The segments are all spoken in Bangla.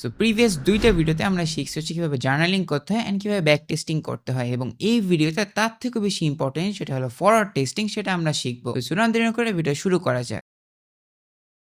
সো প্রিভিয়াস ২ টা ভিডিওতে আমরা শিখছি হচ্ছে কিভাবে জার্নালিং করতে হয় অ্যান্ড কিভাবে ব্যাক টেস্টিং করতে হয় এবং এই ভিডিওতে তার থেকেও বেশি ইম্পোর্টেন্ট সেটা হলো ফরওয়ার্ড টেস্টিং সেটা আমরা শিখব। তো চলুন আর দেরি না করে ভিডিও শুরু করা যাক।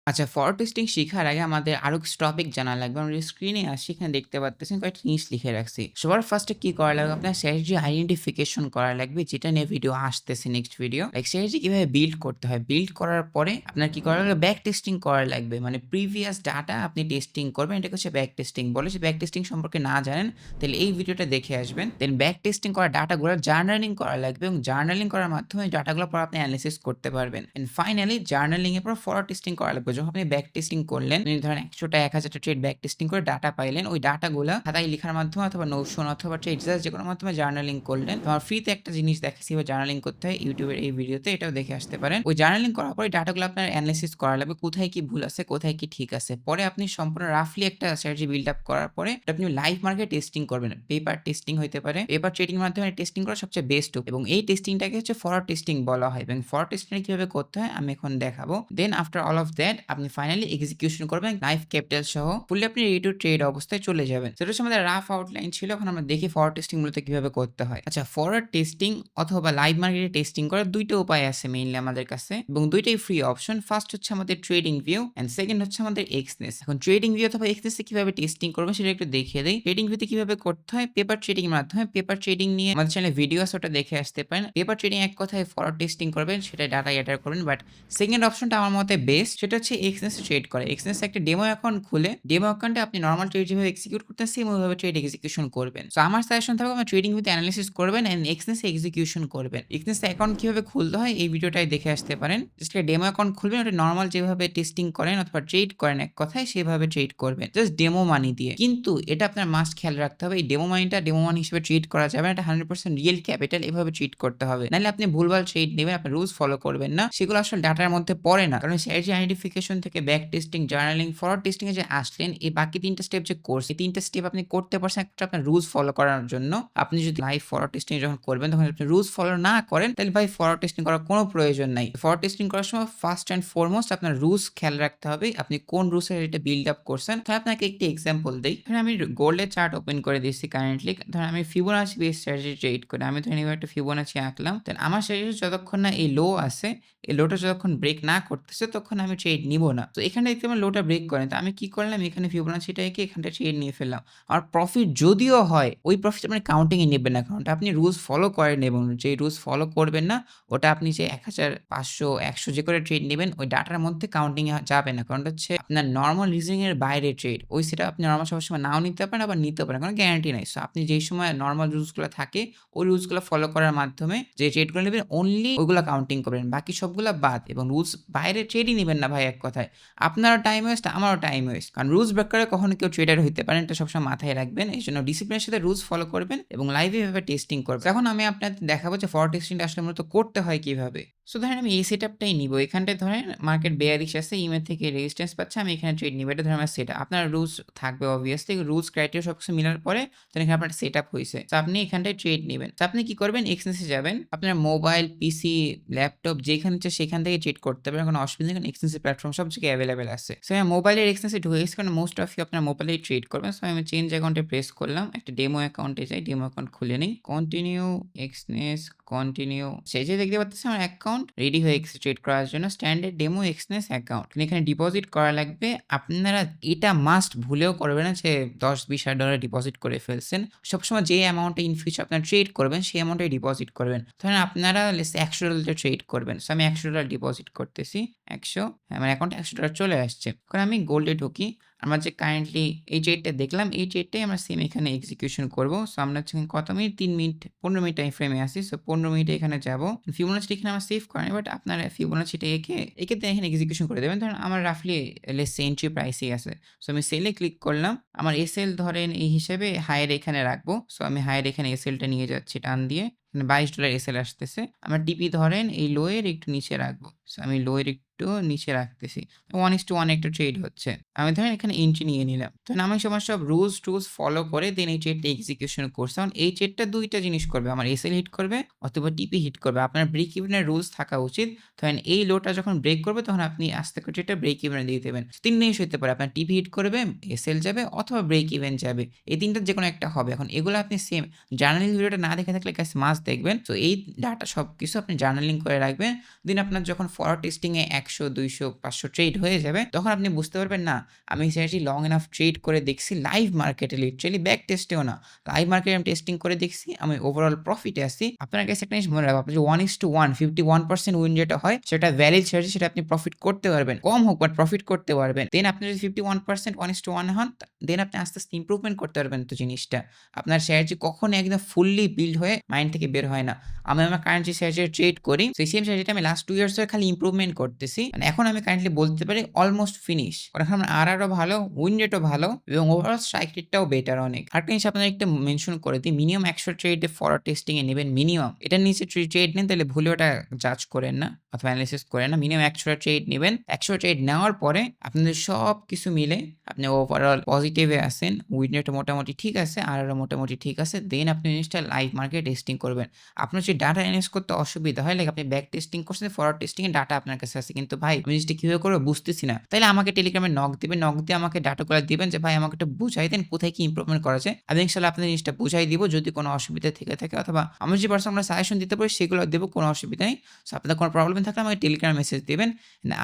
আচ্ছা, ফরওয়ার্ড টেস্টিং শিখার আগে আমাদের আরো কিছু টপিক জানা লাগবে। আমরা যদি স্ক্রিনে আসি এখানে দেখতে পারতেছেন কয়েকটা জিনিস লিখে রাখছি। সবার ফার্স্টে কি করা লাগবে? আপনার স্ট্র্যাটেজি আইডেন্টিফিকেশন করা লাগবে, যেটা নিয়ে ভিডিও আসতেছে নেক্সট ভিডিও। লাইক স্ট্র্যাটেজি কিভাবে বিল্ড করতে হয়। বিল্ড করার পরে আপনার কি করা লাগবে? ব্যাক টেস্টিং করা লাগবে। মানে প্রিভিয়াস ডাটা আপনি টেস্টিং করবেন। এটাকে হচ্ছে ব্যাক টেস্টিং বলে। যে ব্যাক টেস্টিং সম্পর্কে না জানেন তাহলে এই ভিডিওটা দেখে আসবেন। দেন ব্যাক টেস্টিং করা ডাটাগুলো জার্নালিং করা লাগবে এবং জার্নালিং করার মাধ্যমে ডাটাগুলো পরে আপনি অ্যানালাইসিস করতে পারবেন। এন্ড ফাইনালি জার্নালিং এর পর ফরওয়ার্ড টেস্টিং করা লাগবে। যখন আপনি ব্যাক টেস্টিং করলেন, ধরেন ১০০টা ১০০০টা ট্রেড ব্যাক টেস্টিং করে ডাটা পাইলেন, ওই ডাটাগুলা খাতায় লিখার মাধ্যমে অথবা নোশন অথবা ট্রেডজার যেকোনো মাধ্যমে জার্নালিং করলেন। তোমার ফ্রিতে একটা জিনিস দেখাচ্ছি কিভাবে জার্নালিং করতে হয় ইউটিউবের এই ভিডিওতে, এটাও দেখে আসতে পারেন। ওই জার্নালিং করার পরে ডাটাগুলো আপনার অ্যানালাইসিস করা লাগবে, কোথায় কি ভুল আছে, কোথায় কি ঠিক আছে। পরে আপনি সম্পূর্ণ রাফলি একটা স্ট্র্যাটেজি বিল্ড আপ করার পরে আপনি লাইভ মার্কেট টেস্টিং করবেন। পেপার টেস্টিং হইতে পারে, পেপার ট্রেডিং এর মাধ্যমে টেস্টিং করা সবচেয়ে বেস্ট এবং এই টেস্টিংটাকে হচ্ছে ফরওয়ার্ড টেস্টিং বলা হয় এবং ফরওয়ার্ড টেস্টিং কিভাবে করতে হয় আমি এখন দেখাবো। Then after all of that আপনি ফাইনালি এক্সিকিউশন করবেন লাইভ ক্যাপিটাল সহ, ফুললি আপনি রেডি টু ট্রেড অবস্থায় চলে যাবেন। সেটা হচ্ছে আমাদের রাফ আউটলাইন ছিল। এখন আমরা দেখি ফরওয়ার্ড টেস্টিং মূলত কিভাবে করতে হয়। আচ্ছা, ফরওয়ার্ড টেস্টিং অথবা লাইভ মার্কেটে টেস্টিং করার দুইটা উপায় আছে মেইনলি আমাদের কাছে এবং দুইটাই ফ্রি অপশন। ফার্স্ট হচ্ছে আমাদের ট্রেডিং ভিউ এন্ড সেকেন্ড হচ্ছে আমাদের এক্সনেস। এখন ট্রেডিং ভিউ অথবা এক্সনেস কিভাবে টেস্টিং করবেন সেটা একটু দেখিয়ে দেই। ট্রেডিং ভিউতে কিভাবে করতে হয়, পেপার ট্রেডিং এর মাধ্যমে। পেপার ট্রেডিং নিয়ে আমাদের চ্যানেলে ভিডিও আছে, ওটা দেখে আসতে পারেন। পেপার ট্রেডিং এক কথায় ফরওয়ার্ড টেস্টিং করবেন, সেটা ডাটা গ্যাদার করবেন। বাট সেকেন্ড অপশনটা আমার মতে বেস্ট, সেটা হচ্ছে এক্সনেস ট্রেড করে। এক্সনেস একটা ডেমো অ্যাকাউন্ট খুলে ডেমো অ্যাকাউন্টে আপনি নরমাল ট্রেড যেভাবে এক্সিকিউট করতেন সেম ওইভাবে ট্রেড এক্সিকিউশন করবেন। সো আমার সাজেশন থাকবে আপনি ট্রেডিং উইথ অ্যানালিসিস করবেন এন্ড এক্সনেস এক্সিকিউশন করবেন। এক্সনেস অ্যাকাউন্ট কিভাবে খুলতে হয় এই ভিডিওটাই দেখে আসতে পারেন। জাস্ট ডেমো অ্যাকাউন্ট খুলবেন, ওটা নরমাল যেভাবে টেস্টিং করেন অথবা ট্রেড করেন এক কথায় সেভাবে ট্রেড করবেন, জাস্ট ডেমো মানি দিয়ে। কিন্তু এটা আপনার মাস্ট খেয়াল রাখতে হবে, এই ডেমো মানিটা ডেমো মানি হিসেবে ট্রিট করা যাবে না। এটা 100% রিয়েল ক্যাপিটাল এভাবে ট্রিট করতে হবে, নাহলে আপনি ভুলভাল ট্রেড নেবেন, আপনি রুলস ফলো করবেন না, সেগুলো আসলে ডাটার মধ্যে পড়ে না। কারণ স্ট্র্যাটেজি আইডেন্টিফিকেশন থেকে back testing, journaling, forward testing এ যে আসলেন, এই বাকি ৩টা স্টেপ যে কোর্স, এই ৩টা স্টেপ আপনি করতে পারছেন একটা আপনার রুলস ফলো করার জন্য। আপনি যদি লাইভ ফরওয়ার্ড টেস্টিং যখন করবেন তখন আপনি রুলস ফলো না করেন তাহলে ভাই ফরওয়ার্ড টেস্টিং করার কোনো প্রয়োজন নাই। ফরওয়ার্ড টেস্টিং করার সময় ফার্স্ট অ্যান্ড ফরমোস্ট আপনার রুলস খেয়াল রাখতে হবে, আপনি কোন রুলসে এটা বিল্ড আপ করছেন। তাহলে আপনাকে একটি এক্সাম্পল দেই। ধরেন আমি গোল্ডের চার্ট ওপেন করে দিয়েছি কারেন্টলি। ধরেন আমি ফিবোনাচি বেস স্ট্র্যাটেজি ট্রেড করি। আমি ধরেন এবার একটা ফিবোনাচি আঁকলাম। দেন আমার স্ট্র্যাটেজি যতক্ষণ না এই লো আছে, এই লোটা যতক্ষণ ব্রেক না করতেছে ততক্ষণ আমি ট্রেড নিব না। তো এখানে দেখতে আমার লোটা ব্রেক করেন, তো আমি কি করলাম, এখানে ফিবোনাচিটা এঁকে এখানটা ট্রেড নিয়ে ফেললাম। আর প্রফিট যদিও হয়, ওই প্রফিট আপনি কাউন্টিং এ নেবেন না, কারণ আপনি রুলস ফলো করেন এবং যে রুলস ফলো করবেন না ওটা আপনি যে ১০০০, ৫০০, ১০০ যে করে ট্রেড নেবেন ওই ডাটার মধ্যে কাউন্টিং এ যাবে না, কারণ হচ্ছে আপনার নরমাল রিজনিং এর বাইরে ট্রেড। ওই সেটা আপনি নরমাল সবসময় নাও নিতে পারেন আবার নিতে পারেন, কোনো গ্যারান্টি নাই। সো আপনি যেই সময় নরমাল রুলসগুলো থাকে ওই রুলসগুলো ফলো করার মাধ্যমে যে ট্রেডগুলো নেবেন অনলি ওইগুলো কাউন্টিং করবেন, বাকি সবগুলো বাদ। এবং রুলস বাইরে ট্রেডই নেবেন না ভাই, এক কথায় আপনারও টাইম ওয়েস্ট, আমারও টাইম ওয়েস্ট। কারণ রুলস ব্রেক করে কখনো কেউ ট্রেডার হইতে পারেন, এটা সবসময় মাথায় রাখবেন। এই জন্য ডিসিপ্লিনের সাথে রুলস ফলো করবেন এবং লাইভে এভাবে টেস্টিং করবেন। এখন আমি আপনাদের দেখাবো যে ফরওয়ার্ড টেস্টিংটা আসলে মূলত করতে হয় কিভাবে। সো ধরেন আমি এই সেটআপটাই নিব। এখানটায় ধরেন মার্কেট বেয়ারিশ আছে, ইমেল থেকে রেজিস্ট্যান্স পাচ্ছে, আমি এখানে ট্রেড নিব। এটা ধরেন আমার সেটআপ। আপনার রুলস থাকবে অবভিয়াসলি, রুলস ক্রাইটেরিয়া সবকিছু মিলার পরে দেন এখানে আপনার সেটআপ হইছে। তো আপনি এখানটায় ট্রেড নিবেন। তো আপনি কি করবেন, এক্সচেঞ্জে যাবেন। আপনার মোবাইল, পিসি, ল্যাপটপ যেখানে ইচ্ছা সেখান থেকে ট্রেড করতে পারবেন, কোনো অসুবিধা নেই, কারণ এক্সচেঞ্জের প্ল্যাটফর্ম সব জায়গায় অ্যাভেলেবেল আছে। সো আমি মোবাইলের এক্সচেঞ্জে ঢুকে গেছি, কারণ মোস্ট অফ ইউ আপনার মোবাইলেই ট্রেড করবেন। সো আমি চেঞ্জ অ্যাকাউন্টে প্রেস করলাম, একটা ডেমো অ্যাকাউন্টে যাই, ডেমো অ্যাকাউন্ট খুলে নিই, কন্টিনিউ, এক্সনেস, কন্টিনিউ। সেই যে দেখতে পাচ্ছেন আমার অ্যাকাউন্ট রেডি হয়ে গেছে ট্রেড করার জন্য, স্ট্যান্ডার্ড ডেমো এক্সনেস অ্যাকাউন্ট। এখানে ডিপোজিট করা লাগবে। আপনারা এটা মাস্ট ভুলেও করবেন না যে $10-20,000 ডিপোজিট করে ফেলছেন। সবসময় যে অ্যামাউন্টে ইন ফিউচার আপনারা ট্রেড করবেন সেই অ্যামাউন্টে ডিপোজিট করবেন। ধরেন আপনারা $100 ট্রেড করবেন, সো আমি $100 ডিপোজিট করতেছি। 100, আমার অ্যাকাউন্টে $100 চলে আসছে। এখন আমি গোল্ডে ঢুকি। আমরা যে কারেন্টলি এই ট্রেডটা দেখলাম, এই ট্রেডটাই আমরা সেম এখানে এক্সিকিউশন করব। সো আমরা হচ্ছে কত মিনিট, 3 মিনিট, 15 মিনিট টাইম ফ্রেমে আছি। সো 15 মিনিটে এখানে যাব। ফিবোনাচিটা এখানে আমার সেভ করেন, বাট আপনারা ফিবোনাচিটা এঁকে দিয়ে এখানে এক্সিকিউশন করে দেবেন। ধরেন আমার রাফলি লেটস সে এন্ট্রি প্রাইসই আছে। সো আমি সেলে ক্লিক করলাম। আমার এসএল ধরেন এই হিসেবে হায়ার এখানে রাখবো। সো আমি হায়ার এখানে এসএলটা নিয়ে যাচ্ছি টান দিয়ে। মানে $22 এসএল আসতেছে। আমার টিপি ধরেন এই লো এর একটু নিচে রাখবো। সো আমি লো এর একটু নিচে রাখতেছি। 1:1 একটা ট্রেড হচ্ছে। আমি ধরেন এখানে এন্ট্রি নিয়ে নিলাম। তখন আমি সব রুলস-টুলস ফলো করে দেন এই ট্রেডটা এক্সিকিউশন করছি। এখন এই ট্রেডটা ২ টা জিনিস করবে। আমার এসএল হিট করবে অথবা টিপি হিট করবে। আপনার ব্রেক ইভেন এর রুলস থাকা উচিত। ধরেন এই লোটা যখন ব্রেক করবে তখন আপনি আস্তে করে ট্রেডটা ব্রেক ইভেন এ দিয়ে দিবেন। ৩ জিনিস হইতে পারে। আপনার টিপি হিট করবে, এসএল যাবে অথবা ব্রেক ইভেন যাবে। এই ৩ টার যেকোনো একটা হবে। এখন এগুলো আপনি সেম জার্নালিং ভিডিওটা না দেখে থাকলে গাইস মাস্ট দেখবেন। সো এই ডাটা সবকিছু আপনি জার্নালিং করে রাখবেন। দেন আপনার যখন ফরওয়ার্ড টেস্টিং এ ১০০, ২০০, ৫০০ ট্রেড হয়ে যাবে তখন আপনি বুঝতে পারবেন না আমি সিরিয়াসলি লং এনাফ ট্রেড করে দেখছি লাইভ মার্কেটে লিটারালি ব্যাক টেস্টেও না। লাইভ মার্কেটে আমি টেস্টিং করে দেখছি আমি ওভারঅল প্রফিটে আছি। আপনার কাছে একটা জিনিস মনে রাখবেন আপনার যে 1:1 51% উইন যেটা হয় সেটা ভ্যালিড স্ট্র্যাটেজি সেটা আপনি প্রফিট করতে পারবেন। কম হোক বাট প্রফিট করতে পারবেন। দেন আপনি যদি 51% 1:1 হন দেন আপনি আস্তে, আস্তে ইমপ্রুভমেন্ট করতে পারবেন তো জিনিসটা। আপনার স্ট্র্যাটেজি কখনো একদম ফুললি বিল্ড হয়ে মাইন্ড থেকে বের হয় না। আমি আমার কারেন্ট যে স্ট্র্যাটেজি ট্রেড করি সেই সেম স্ট্র্যাটেজিটা আমি লাস্ট 2 ইয়ার্স ধরে খালি ইমপ্রুভমেন্ট করতেছি। মানে এখন আমি কারেন্টলি বলতে পারি অলমোস্ট ফিনিশ। এখন আমার আরআরও ভালো, উইন রেটও ভালো এবং ওভারঅল স্ট্রাইক রেটটাও বেটার অনেক। আরেকটা জিনিস আপনাদের একটু মেনশন করে দিই মিনিমাম ১০০ ট্রেডে ফরওয়ার্ড টেস্টিং এ নিবেন মিনিমাম। এটার নিচে ট্রেড নেন তাহলে ভুলে ওটা জাজ করেন না অথবা এনালাইসিস করেন না। মিনিমাম ১০০ টা ট্রেড নিবেন। ১০০ ট্রেড নেওয়ার পরে আপনাদের সবকিছু মিলে আপনি ওভারঅল পজিটিভে আছেন। উইন রেট মোটামুটি ঠিক আছে, আরআরও মোটামুটি ঠিক আছে। দেন আপনি জিনিসটা লাইভ মার্কেটে টেস্টিং করবেন। আপনার যদি ডাটা এনালাইজ করতে অসুবিধা হয় লাইক আপনি ব্যাক টেস্টিং করছেন, ফরওয়ার্ড টেস্টিং এর ডাটা আপনার কাছে আছে। কিন্তু ভাই আমি জিনিসটা কিভাবে করব বুঝতেছি না। তাইলে আমাকে টেলিগ্রামে নক দিবেন। নক দিয়ে আমাকে ডাটাগুলা দিবেন যে ভাই আমাকে একটু বুঝাই দেন কোথায় কি ইমপ্রুভমেন্ট করা যায়। আমি ইনশাআল্লাহ আপনাদের জিনিসটা বুঝাই দিব যদি কোনো অসুবিধা থেকে থাকে অথবা আমি যে পার্সোনাল সাজেশন দিতে পারি সেগুলো দেব কোনো অসুবিধা নেই। সো আপনাদের কোনো প্রবলেম থাকলে আমাকে টেলিগ্রামে মেসেজ দিবেন।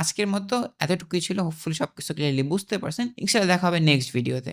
আজকের মতো এতটুকুই ছিল। হোপফুলি সবকিছু ক্লিয়ারলি বুঝতে পারছেন। ইনশাআল্লাহ দেখা হবে নেক্সট ভিডিওতে।